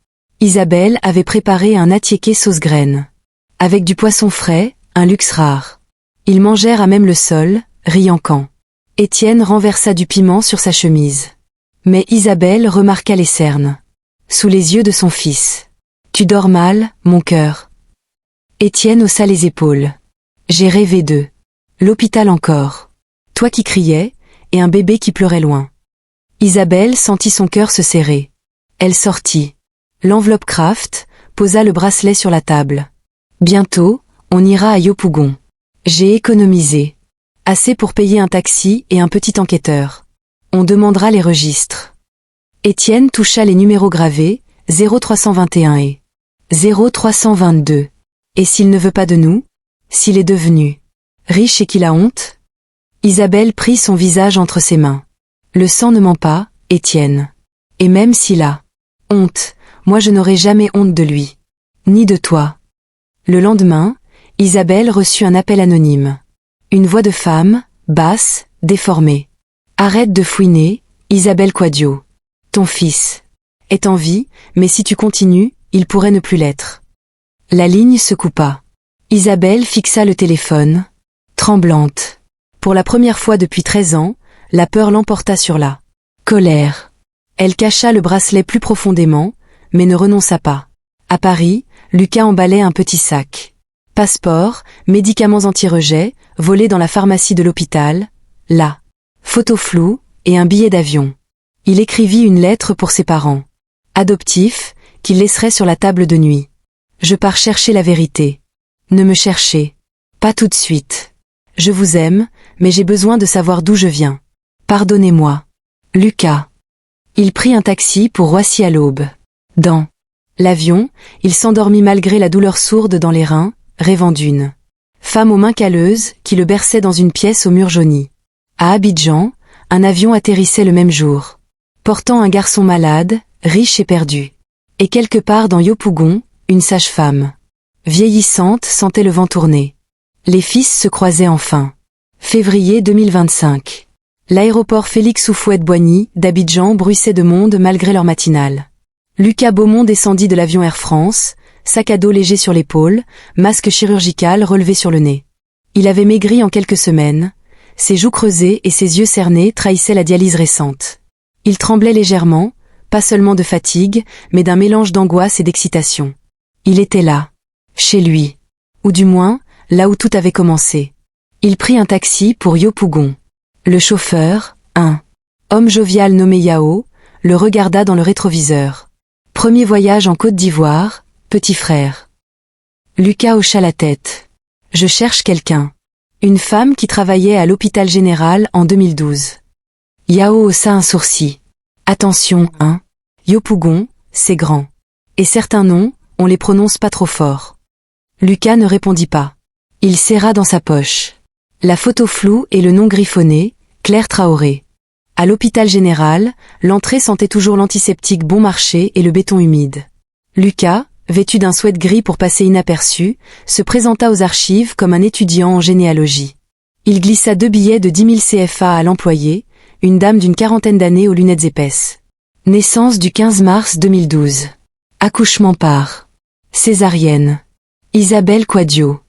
Isabelle avait préparé un attiéké sauce graine. Avec du poisson frais, un luxe rare. Ils mangèrent à même le sol, riant quand Étienne renversa du piment sur sa chemise. Mais Isabelle remarqua les cernes. Sous les yeux de son fils. Tu dors mal, mon cœur. Étienne haussa les épaules. J'ai rêvé d'eux. L'hôpital encore. Toi qui criais, et un bébé qui pleurait loin. Isabelle sentit son cœur se serrer. Elle sortit. L'enveloppe Kraft, posa le bracelet sur la table. Bientôt, on ira à Yopougon. J'ai économisé. Assez pour payer un taxi et un petit enquêteur. On demandera les registres. Étienne toucha les numéros gravés, 0321 et 0322. Et s'il ne veut pas de nous? S'il est devenu riche et qu'il a honte? Isabelle prit son visage entre ses mains. Le sang ne ment pas, Étienne. Et même s'il a honte, moi je n'aurai jamais honte de lui. Ni de toi. Le lendemain, Isabelle reçut un appel anonyme. Une voix de femme, basse, déformée. Arrête de fouiner, Isabelle Quadio. Ton fils est en vie, mais si tu continues, il pourrait ne plus l'être. La ligne se coupa. Isabelle fixa le téléphone, tremblante. Pour la première fois depuis 13 ans, la peur l'emporta sur la colère. Elle cacha le bracelet plus profondément, mais ne renonça pas. À Paris, Lucas emballait un petit sac. Passeport, médicaments anti-rejet, volés dans la pharmacie de l'hôpital, la photo floue et un billet d'avion. Il écrivit une lettre pour ses parents, adoptifs, qu'il laisserait sur la table de nuit. Je pars chercher la vérité. Ne me cherchez pas tout de suite. Je vous aime, mais j'ai besoin de savoir d'où je viens. Pardonnez-moi. Lucas. Il prit un taxi pour Roissy à l'aube. Dans l'avion, il s'endormit malgré la douleur sourde dans les reins, rêvant d'une femme aux mains calleuses qui le berçait dans une pièce au mur jauni. À Abidjan, un avion atterrissait le même jour, portant un garçon malade, riche et perdu. Et quelque part dans Yopougon, une sage-femme, vieillissante, sentait le vent tourner. Les fils se croisaient enfin. Février 2025. L'aéroport Félix Houphouët-Boigny d'Abidjan bruissait de monde malgré leur matinale. Lucas Beaumont descendit de l'avion Air France, sac à dos léger sur l'épaule, masque chirurgical relevé sur le nez. Il avait maigri en quelques semaines, ses joues creusées et ses yeux cernés trahissaient la dialyse récente. Il tremblait légèrement, pas seulement de fatigue, mais d'un mélange d'angoisse et d'excitation. Il était là, chez lui, ou du moins, là où tout avait commencé. Il prit un taxi pour Yopougon. Le chauffeur, un homme jovial nommé Yao, le regarda dans le rétroviseur. Premier voyage en Côte d'Ivoire, petit frère. Lucas hocha la tête. Je cherche quelqu'un. Une femme qui travaillait à l'hôpital général en 2012. Yao haussa un sourcil. Attention, Yopougon, c'est grand. Et certains noms, on les prononce pas trop fort. Lucas ne répondit pas. Il serra dans sa poche. La photo floue et le nom griffonné, Claire Traoré. À l'hôpital général, l'entrée sentait toujours l'antiseptique bon marché et le béton humide. Lucas, vêtu d'un sweat gris pour passer inaperçu, se présenta aux archives comme un étudiant en généalogie. Il glissa 2 billets de 10 000 CFA à l'employé, une dame d'une quarantaine d'années aux lunettes épaisses. Naissance du 15 mars 2012. Accouchement par césarienne. Isabelle Quadio.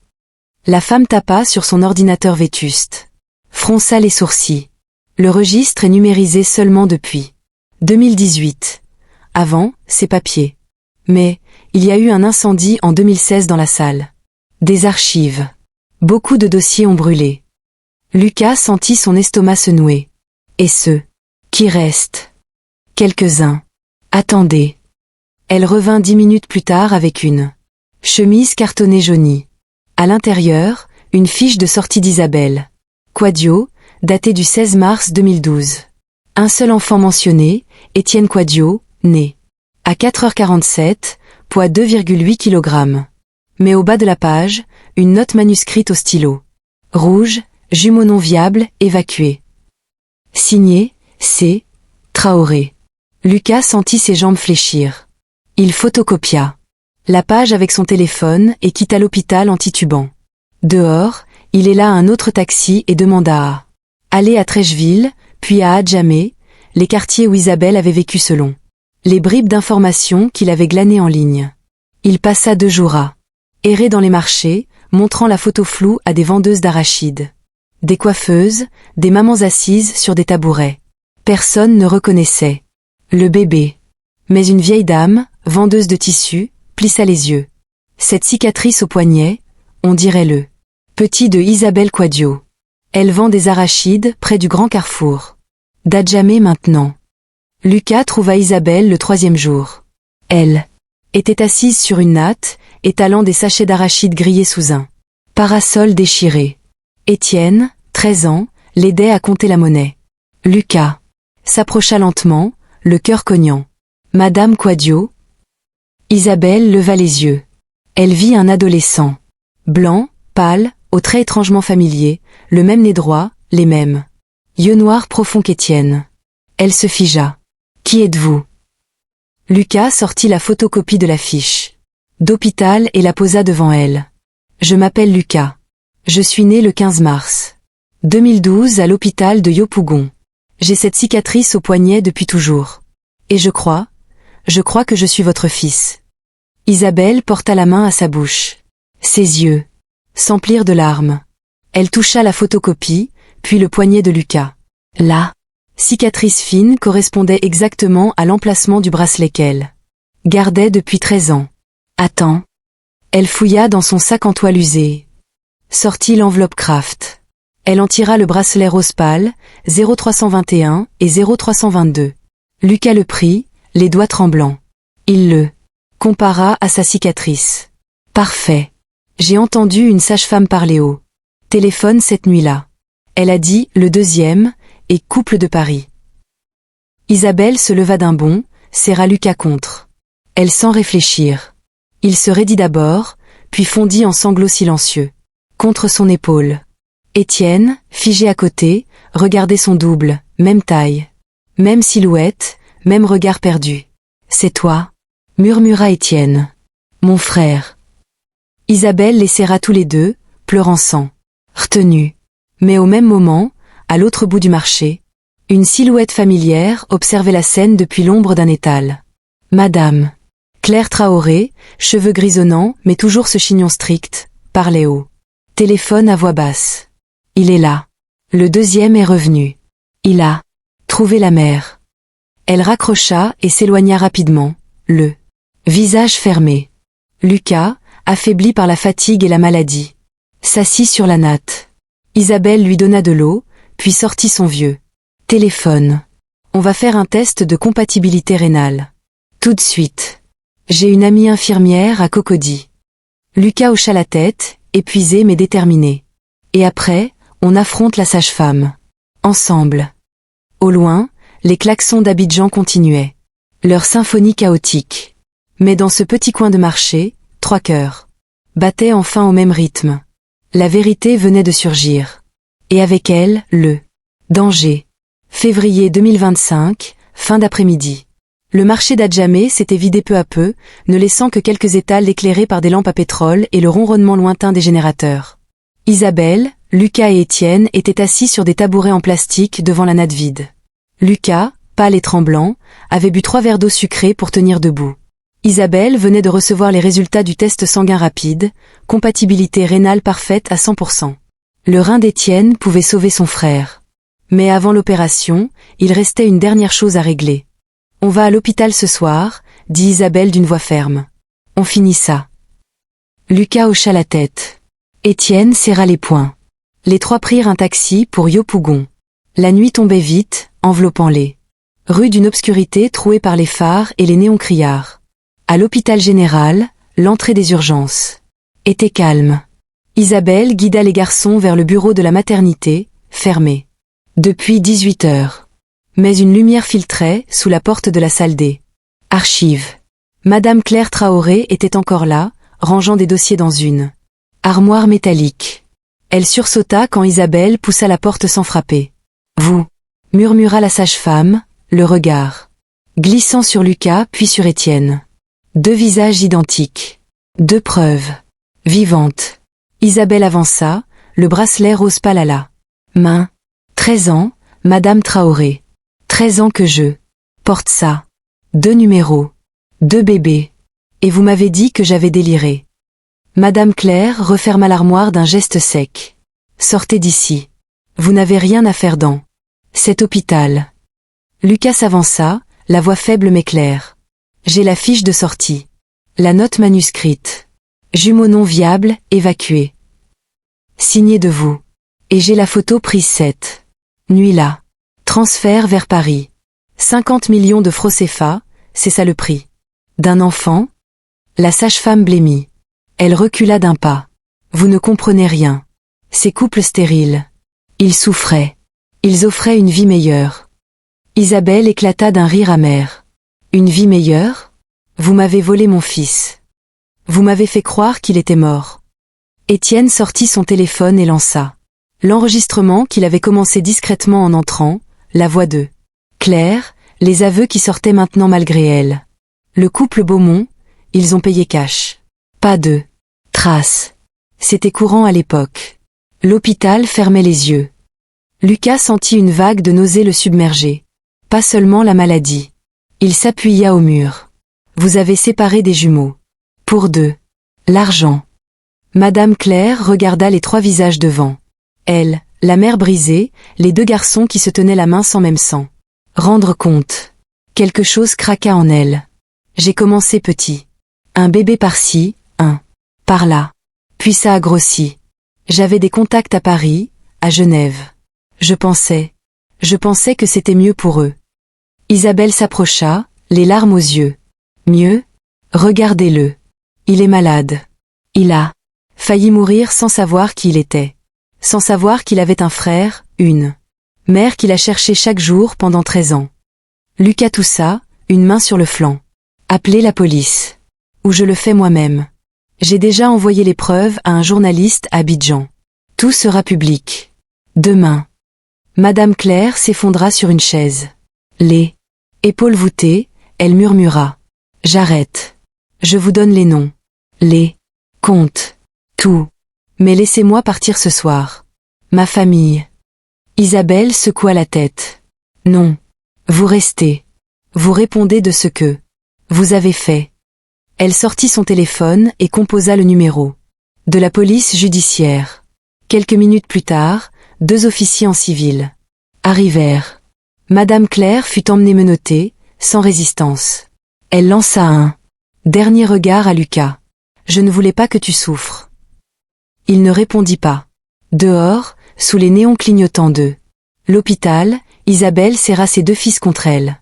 La femme tapa sur son ordinateur vétuste. Fronça les sourcils. Le registre est numérisé seulement depuis 2018. Avant, c'est papier. Mais, il y a eu un incendie en 2016 dans la salle. Des archives. Beaucoup de dossiers ont brûlé. Lucas sentit son estomac se nouer. Et ceux qui restent. Quelques-uns. Attendez. Elle revint 10 minutes plus tard avec une chemise cartonnée jaunie. À l'intérieur, une fiche de sortie d'Isabelle Quadio, datée du 16 mars 2012. Un seul enfant mentionné, Étienne Quadio, né à 4h47, poids 2,8 kg. Mais au bas de la page, une note manuscrite au stylo. Rouge, jumeau non viable, évacué. Signé, C. Traoré. Lucas sentit ses jambes fléchir. Il photocopia la page avec son téléphone et quitta l'hôpital en titubant. Dehors, il héla un autre taxi et demanda à aller à Trècheville, puis à Adjamé, les quartiers où Isabelle avait vécu selon les bribes d'informations qu'il avait glanées en ligne. Il passa 2 jours à errer dans les marchés, montrant la photo floue à des vendeuses d'arachides, des coiffeuses, des mamans assises sur des tabourets. Personne ne reconnaissait le bébé. Mais une vieille dame, vendeuse de tissus, plissa les yeux. Cette cicatrice au poignet, on dirait le petit de Isabelle Quadio. Elle vend des arachides près du grand carrefour d'Adjamé maintenant. Lucas trouva Isabelle le 3e jour. Elle était assise sur une natte, étalant des sachets d'arachides grillés sous un parasol déchiré. Étienne, 13 ans, l'aidait à compter la monnaie. Lucas s'approcha lentement, le cœur cognant. Madame Quadio. Isabelle leva les yeux. Elle vit un adolescent. Blanc, pâle, aux traits étrangement familiers, le même nez droit, les mêmes yeux noirs profonds qu'Étienne. Elle se figea. Qui êtes-vous? Lucas sortit la photocopie de la fiche d'hôpital et la posa devant elle. Je m'appelle Lucas. Je suis né le 15 mars 2012 à l'hôpital de Yopougon. J'ai cette cicatrice au poignet depuis toujours. Et je crois que je suis votre fils. Isabelle porta la main à sa bouche. Ses yeux s'emplirent de larmes. Elle toucha la photocopie, puis le poignet de Lucas. La cicatrice fine correspondait exactement à l'emplacement du bracelet qu'elle gardait depuis 13 ans. Attends. Elle fouilla dans son sac en toile usé. Sortit l'enveloppe Kraft. Elle en tira le bracelet rose pâle, 0321 et 0322. Lucas le prit, les doigts tremblants. Il le compara à sa cicatrice. Parfait. J'ai entendu une sage-femme parler au téléphone cette nuit-là. Elle a dit le 2e, et couple de Paris. Isabelle se leva d'un bond, serra Lucas contre elle sans réfléchir. Il se raidit d'abord, puis fondit en sanglots silencieux. Contre son épaule. Étienne, figé à côté, regardait son double, même taille. Même silhouette, même regard perdu. C'est toi? Murmura Étienne. Mon frère. Isabelle les serra tous les deux, pleurant sans retenue. Mais au même moment, à l'autre bout du marché, une silhouette familière observait la scène depuis l'ombre d'un étal. Madame Claire Traoré, cheveux grisonnants mais toujours ce chignon strict, parlait haut. Téléphone à voix basse. Il est là. Le 2e est revenu. Il a trouvé la mère. Elle raccrocha et s'éloigna rapidement, le visage fermé. Lucas, affaibli par la fatigue et la maladie, s'assit sur la natte. Isabelle lui donna de l'eau, puis sortit son vieux téléphone. On va faire un test de compatibilité rénale. Tout de suite. J'ai une amie infirmière à Cocody. Lucas hocha la tête, épuisé mais déterminé. Et après, on affronte la sage-femme. Ensemble. Au loin, les klaxons d'Abidjan continuaient. Leur symphonie chaotique. Mais dans ce petit coin de marché, 3 cœurs battaient enfin au même rythme. La vérité venait de surgir. Et avec elle, le danger. Février 2025, fin d'après-midi. Le marché d'Adjamé s'était vidé peu à peu, ne laissant que quelques étals éclairés par des lampes à pétrole et le ronronnement lointain des générateurs. Isabelle, Lucas et Étienne étaient assis sur des tabourets en plastique devant la natte vide. Lucas, pâle et tremblant, avait bu 3 verres d'eau sucrée pour tenir debout. Isabelle venait de recevoir les résultats du test sanguin rapide, compatibilité rénale parfaite à 100%. Le rein d'Étienne pouvait sauver son frère. Mais avant l'opération, il restait une dernière chose à régler. « On va à l'hôpital ce soir », dit Isabelle d'une voix ferme. « On finit ça. » Lucas hocha la tête. Étienne serra les poings. Les 3 prirent un taxi pour Yopougon. La nuit tombait vite, enveloppant-les. Rue d'une obscurité trouée par les phares et les néons criards. À l'hôpital général, l'entrée des urgences était calme. Isabelle guida les garçons vers le bureau de la maternité, fermé. Depuis 18 heures. Mais une lumière filtrait sous la porte de la salle des archives. Madame Claire Traoré était encore là, rangeant des dossiers dans une armoire métallique. Elle sursauta quand Isabelle poussa la porte sans frapper. « Vous » murmura la sage-femme, le regard glissant sur Lucas puis sur Étienne. 2 visages identiques. 2 preuves vivantes. Isabelle avança, le bracelet rose pâle à la main. 13 ans, Madame Traoré. 13 ans que je porte ça. 2 numéros. 2 bébés. Et vous m'avez dit que j'avais déliré. Madame Claire referma l'armoire d'un geste sec. Sortez d'ici. Vous n'avez rien à faire dans cet hôpital. Lucas s'avança, la voix faible mais claire. J'ai la fiche de sortie. La note manuscrite. Jumeau non viable, évacué. Signé de vous. Et j'ai la photo prise cette nuit-là. Transfert vers Paris. 50 millions de francs CFA, c'est ça le prix. D'un enfant? La sage-femme blêmit. Elle recula d'un pas. Vous ne comprenez rien. Ces couples stériles. Ils souffraient. Ils offraient une vie meilleure. Isabelle éclata d'un rire amer. Une vie meilleure? Vous m'avez volé mon fils. Vous m'avez fait croire qu'il était mort. Étienne sortit son téléphone et lança l'enregistrement qu'il avait commencé discrètement en entrant, la voix de Claire, les aveux qui sortaient maintenant malgré elle. Le couple Beaumont, ils ont payé cash. Pas de traces. C'était courant à l'époque. L'hôpital fermait les yeux. Lucas sentit une vague de nausée le submerger. Pas seulement la maladie. Il s'appuya au mur. Vous avez séparé des jumeaux. Pour 2. L'argent. Madame Claire regarda les 3 visages devant. Elle, la mère brisée, les 2 garçons qui se tenaient la main sans même sang. Rendre compte. Quelque chose craqua en elle. J'ai commencé petit. Un bébé par-ci, un par-là. Puis ça a grossi. J'avais des contacts à Paris, à Genève. Je pensais que c'était mieux pour eux. Isabelle s'approcha, les larmes aux yeux. Mieux? Regardez-le. Il est malade. Il a failli mourir sans savoir qui il était. Sans savoir qu'il avait un frère, une mère qu'il a cherché chaque jour pendant 13 ans. Lucas toussa, une main sur le flanc. Appelez la police. Ou je le fais moi-même. J'ai déjà envoyé les preuves à un journaliste à Abidjan. Tout sera public. Demain. Madame Claire s'effondra sur une chaise. Les épaules voûtées, elle murmura. J'arrête. Je vous donne les noms. Les comptes. Tout. Mais laissez-moi partir ce soir. Ma famille. Isabelle secoua la tête. Non. Vous restez. Vous répondez de ce que vous avez fait. Elle sortit son téléphone et composa le numéro. De la police judiciaire. Quelques minutes plus tard, 2 officiers en civil arrivèrent. Madame Claire fut emmenée menottée, sans résistance. Elle lança un dernier regard à Lucas. Je ne voulais pas que tu souffres. Il ne répondit pas. Dehors, sous les néons clignotants de l'hôpital, Isabelle serra ses 2 fils contre elle.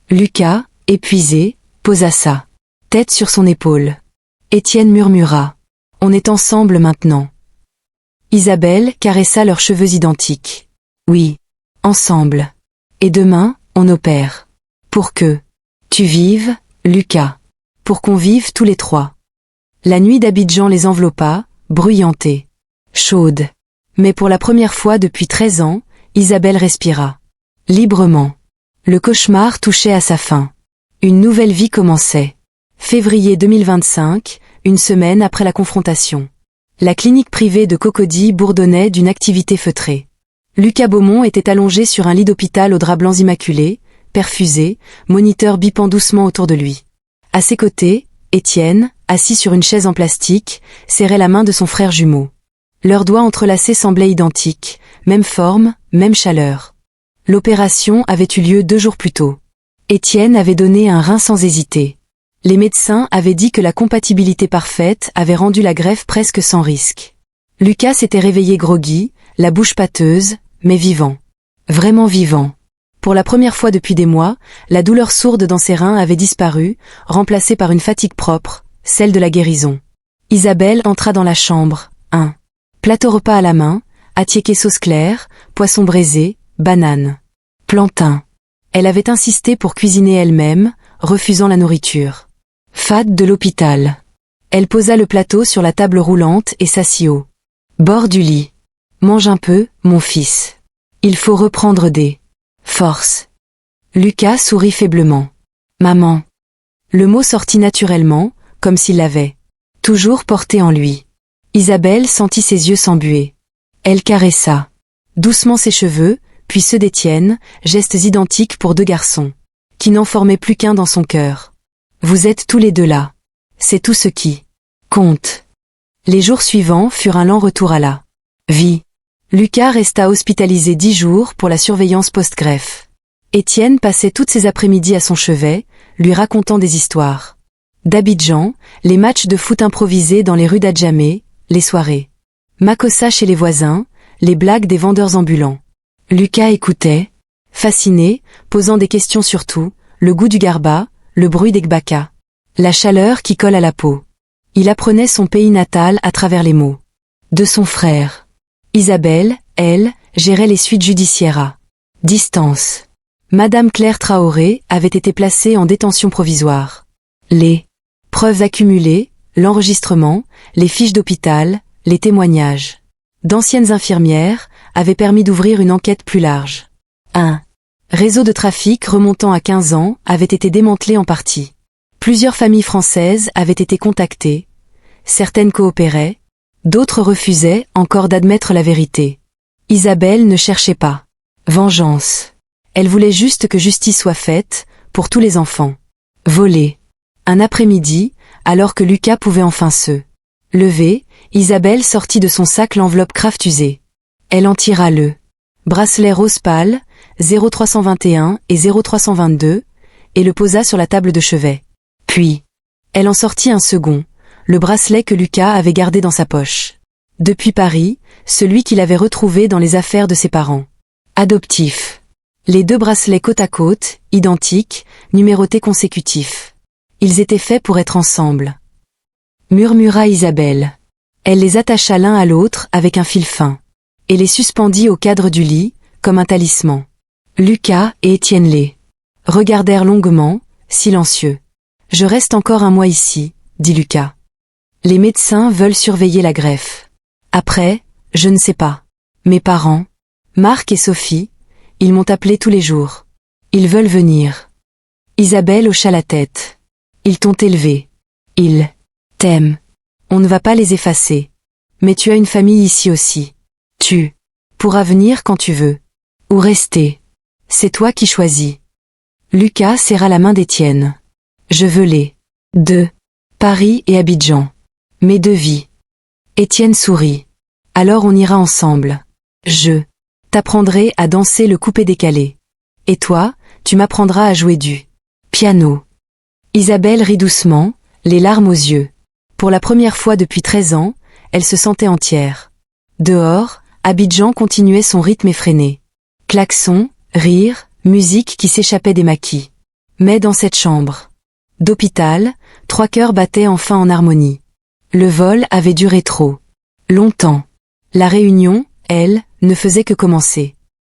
Lucas, épuisé, posa sa tête sur son épaule. Étienne murmura. On est ensemble maintenant. Isabelle caressa leurs cheveux identiques. Oui, ensemble. Et demain, on opère. Pour que Tu vives, Lucas. Pour qu'on vive tous les trois. La nuit d'Abidjan les enveloppa, bruyantée. Chaude. Mais pour la première fois depuis 13 ans, Isabelle respira. Librement. Le cauchemar touchait à sa fin. Une nouvelle vie commençait. Février 2025, une semaine après la confrontation. La clinique privée de Cocody bourdonnait d'une activité feutrée. Lucas Beaumont était allongé sur un lit d'hôpital aux draps blancs immaculés, perfusé, moniteur bipant doucement autour de lui. À ses côtés, Étienne, assis sur une chaise en plastique, serrait la main de son frère jumeau. Leurs doigts entrelacés semblaient identiques, même forme, même chaleur. L'opération avait eu lieu 2 jours plus tôt. Étienne avait donné un rein sans hésiter. Les médecins avaient dit que la compatibilité parfaite avait rendu la greffe presque sans risque. Lucas s'était réveillé groggy, la bouche pâteuse, mais vivant. Vraiment vivant. Pour la première fois depuis des mois, la douleur sourde dans ses reins avait disparu, remplacée par une fatigue propre, celle de la guérison. Isabelle entra dans la chambre, un plateau repas à la main, attiéké sauce claire, poisson braisé, banane. Plantain. Elle avait insisté pour cuisiner elle-même, refusant la nourriture. Fade de l'hôpital. Elle posa le plateau sur la table roulante et s'assit au bord du lit. Mange un peu, mon fils. Il faut reprendre des forces. Lucas sourit faiblement. Maman. Le mot sortit naturellement, comme s'il l'avait toujours porté en lui. Isabelle sentit ses yeux s'embuer. Elle caressa doucement ses cheveux, puis ceux d'Étienne, gestes identiques pour 2 garçons, qui n'en formaient plus qu'un dans son cœur. Vous êtes tous les 2 là. C'est tout ce qui compte. Les jours suivants furent un lent retour à la vie. Lucas resta hospitalisé 10 jours pour la surveillance post-greffe. Étienne passait toutes ses après-midi à son chevet, lui racontant des histoires. D'Abidjan, les matchs de foot improvisés dans les rues d'Adjamé, les soirées Makossa chez les voisins, les blagues des vendeurs ambulants. Lucas écoutait, fasciné, posant des questions sur tout, le goût du garba, le bruit des gbaka, la chaleur qui colle à la peau. Il apprenait son pays natal à travers les mots de son frère. Isabelle, elle, gérait les suites judiciaires à distance. Madame Claire Traoré avait été placée en détention provisoire. Les preuves accumulées, l'enregistrement, les fiches d'hôpital, les témoignages d'anciennes infirmières avaient permis d'ouvrir une enquête plus large. Un réseau de trafic remontant à 15 ans avait été démantelé en partie. Plusieurs familles françaises avaient été contactées. Certaines coopéraient, d'autres refusaient encore d'admettre la vérité. Isabelle ne cherchait pas vengeance. Elle voulait juste que justice soit faite, pour tous les enfants. Volés. Un après-midi, alors que Lucas pouvait enfin se lever, Isabelle sortit de son sac l'enveloppe Kraft usée. Elle en tira le bracelet rose pâle, 0321 et 0322, et le posa sur la table de chevet. Puis, elle en sortit un second, le bracelet que Lucas avait gardé dans sa poche. Depuis Paris, celui qu'il avait retrouvé dans les affaires de ses parents. Adoptif. Les 2 bracelets côte à côte, identiques, numérotés consécutifs. Ils étaient faits pour être ensemble. Murmura Isabelle. Elle les attacha l'un à l'autre avec un fil fin, et les suspendit au cadre du lit, comme un talisman. Lucas et Étienne les regardèrent longuement, silencieux. « Je reste encore 1 mois ici, » dit Lucas. « Les médecins veulent surveiller la greffe. Après, je ne sais pas. Mes parents, Marc et Sophie, ils m'ont appelé tous les jours. Ils veulent venir. » Isabelle hocha la tête. « Ils t'ont élevé. Ils t'aiment. On ne va pas les effacer. Mais tu as une famille ici aussi. Tu pourras venir quand tu veux. Ou rester. C'est toi qui choisis. » Lucas serra la main d'Étienne. « Je veux les 2. Paris et Abidjan. Mes 2 vies. » Étienne sourit. « Alors on ira ensemble. Je t'apprendrai à danser le coupé-décalé. Et toi, tu m'apprendras à jouer du piano. » Isabelle rit doucement, les larmes aux yeux. Pour la première fois depuis 13 ans, elle se sentait entière. Dehors, Abidjan continuait son rythme effréné. Klaxons, rires, musique qui s'échappait des maquis. Mais dans cette chambre d'hôpital, 3 cœurs battaient enfin en harmonie. Le vol avait duré trop longtemps. La réunion, elle, ne faisait que commencer.